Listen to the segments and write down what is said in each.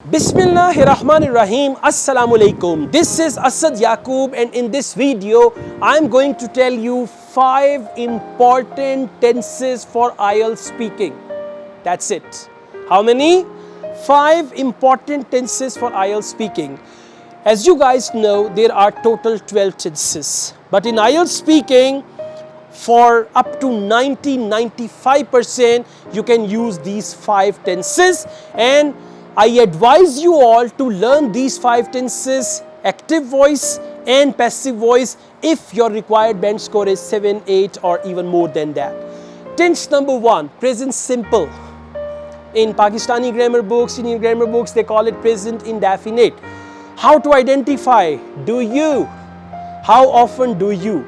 Bismillahirrahmanirrahim. Assalamu alaikum. This is Asad Yaqub, and in this video I'm going to tell you 5 important tenses for Ielts speaking. That's it. How many? 5 important tenses for Ielts speaking. As you guys know, there are total 12 tenses, but in Ielts speaking, for up to 90-95% you can use these 5 tenses, and I advise you all to learn these 5 tenses, active voice and passive voice, if your required band score is 7, 8 or even more than that. Tense number 1, present simple. In Pakistani grammar books, Indian grammar books, they call it present indefinite. How to identify? Do you? How often do you?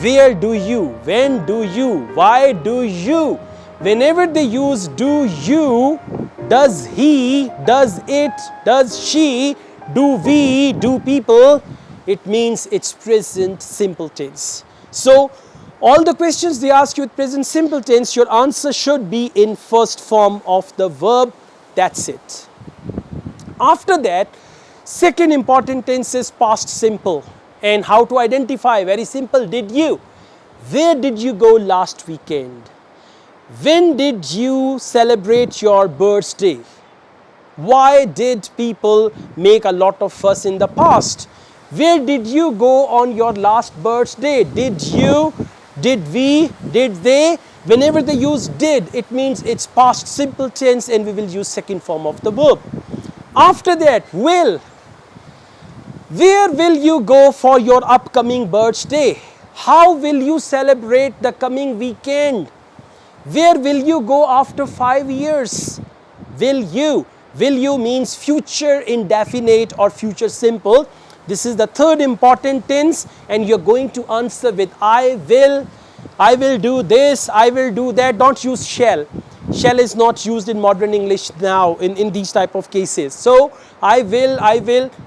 Where do you? When do you? Why do you? Whenever they use do you, does he, does it, does she, do we, do people, it means it's present simple tense. So all the questions they ask you with present simple tense, your answer should be in first form of the verb. That's it. After that, second important tense is past simple. And how to identify? Very simple. Did you? Where did you go last weekend? When did you celebrate your birthday? Why did people make a lot of fuss in the past? Where did you go on your last birthday? Did you? Did we? Did they? Whenever they use did, it means it's past simple tense, and we will use second form of the verb. After that, will. Where will you go for your upcoming birthday? How will you celebrate the coming weekend? Where will you go after 5 years? Will you? Will you means future indefinite or future simple. This is the third important tense, and you're going to answer with I will do this, I will do that. Don't use shall. Shall is not used in modern English now in these type of cases. So I will,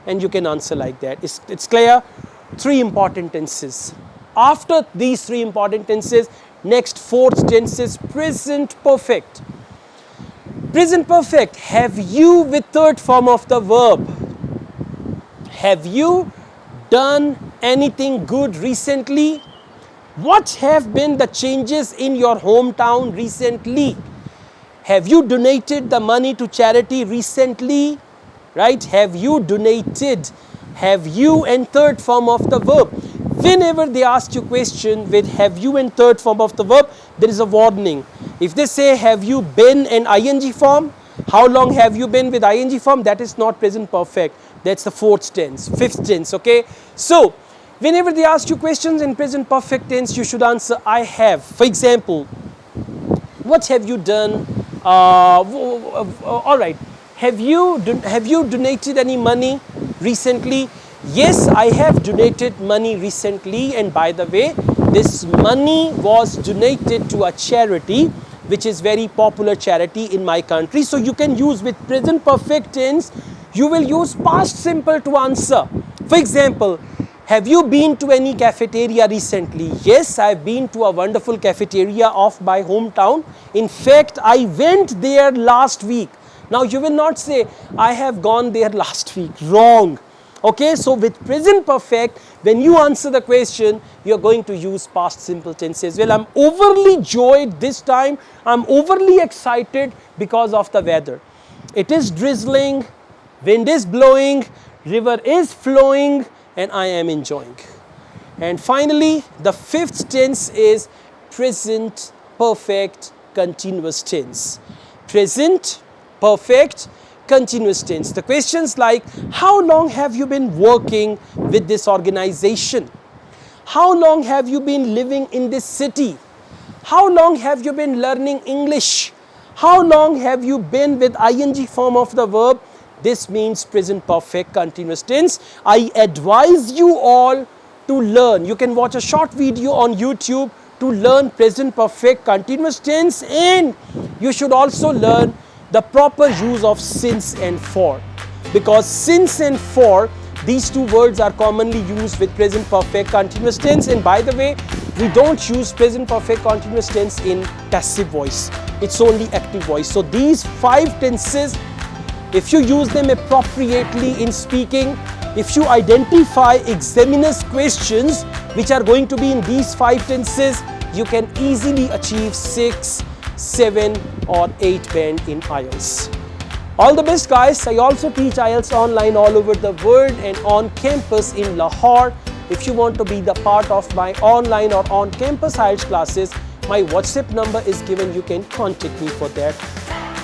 and you can answer like that. It's clear? 3 important tenses. After these 3 important tenses, next fourth tense is present perfect. Present perfect, have you with third form of the verb. Have you done anything good recently? What have been the changes in your hometown recently? Have you donated the money to charity recently? Right? Have you donated? Have you and third form of the verb. Whenever they ask you question with have you and third form of the verb, there is a warning. If they say have you been an ing form, how long have you been with ing form, that is not present perfect. That's the fifth tense, okay? So, whenever they ask you questions in present perfect tense, you should answer I have. For example, what have you done? All right. Have you donated any money recently? Yes, I have donated money recently, and by the way, this money was donated to a charity which is very popular charity in my country. So you can use with present perfect tense, you will use past simple to answer. For example, have you been to any cafeteria recently? Yes, I've been to a wonderful cafeteria of my hometown. In fact, I went there last week. Now you will not say, I have gone there last week. Wrong. Okay, so with present perfect, when you answer the question, you're going to use past simple tenses. Well, I'm overly joyed this time. I'm overly excited because of the weather. It is drizzling, wind is blowing, river is flowing, and I am enjoying. And finally, the fifth tense is present perfect continuous tense. Present perfect continuous tense. The questions like, how long have you been working with this organization? How long have you been living in this city? How long have you been learning English? How long have you been with ing form of the verb? This means present perfect continuous tense. I advise you all to learn. You can watch a short video on YouTube to learn present perfect continuous tense, and you should also learn the proper use of since and for, because since and for, these 2 words are commonly used with present perfect continuous tense. And by the way, we don't use present perfect continuous tense in passive voice. It's only active voice. So these 5 tenses if you use them appropriately in speaking, if you identify examiner's questions which are going to be in these 5 tenses, you can easily achieve 6, 7 or 8 band in Ielts. All the best guys. I also teach Ielts online all over the world and on campus in Lahore. If you want to be the part of my online or on campus Ielts classes, my WhatsApp number is given. You can contact me for that.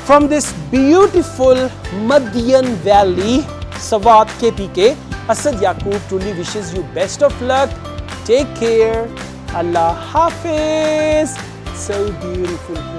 From this beautiful Madian Valley, Sawat KPK, Asad Yaqub truly wishes you best of luck. Take care. Allah Hafiz. So beautiful.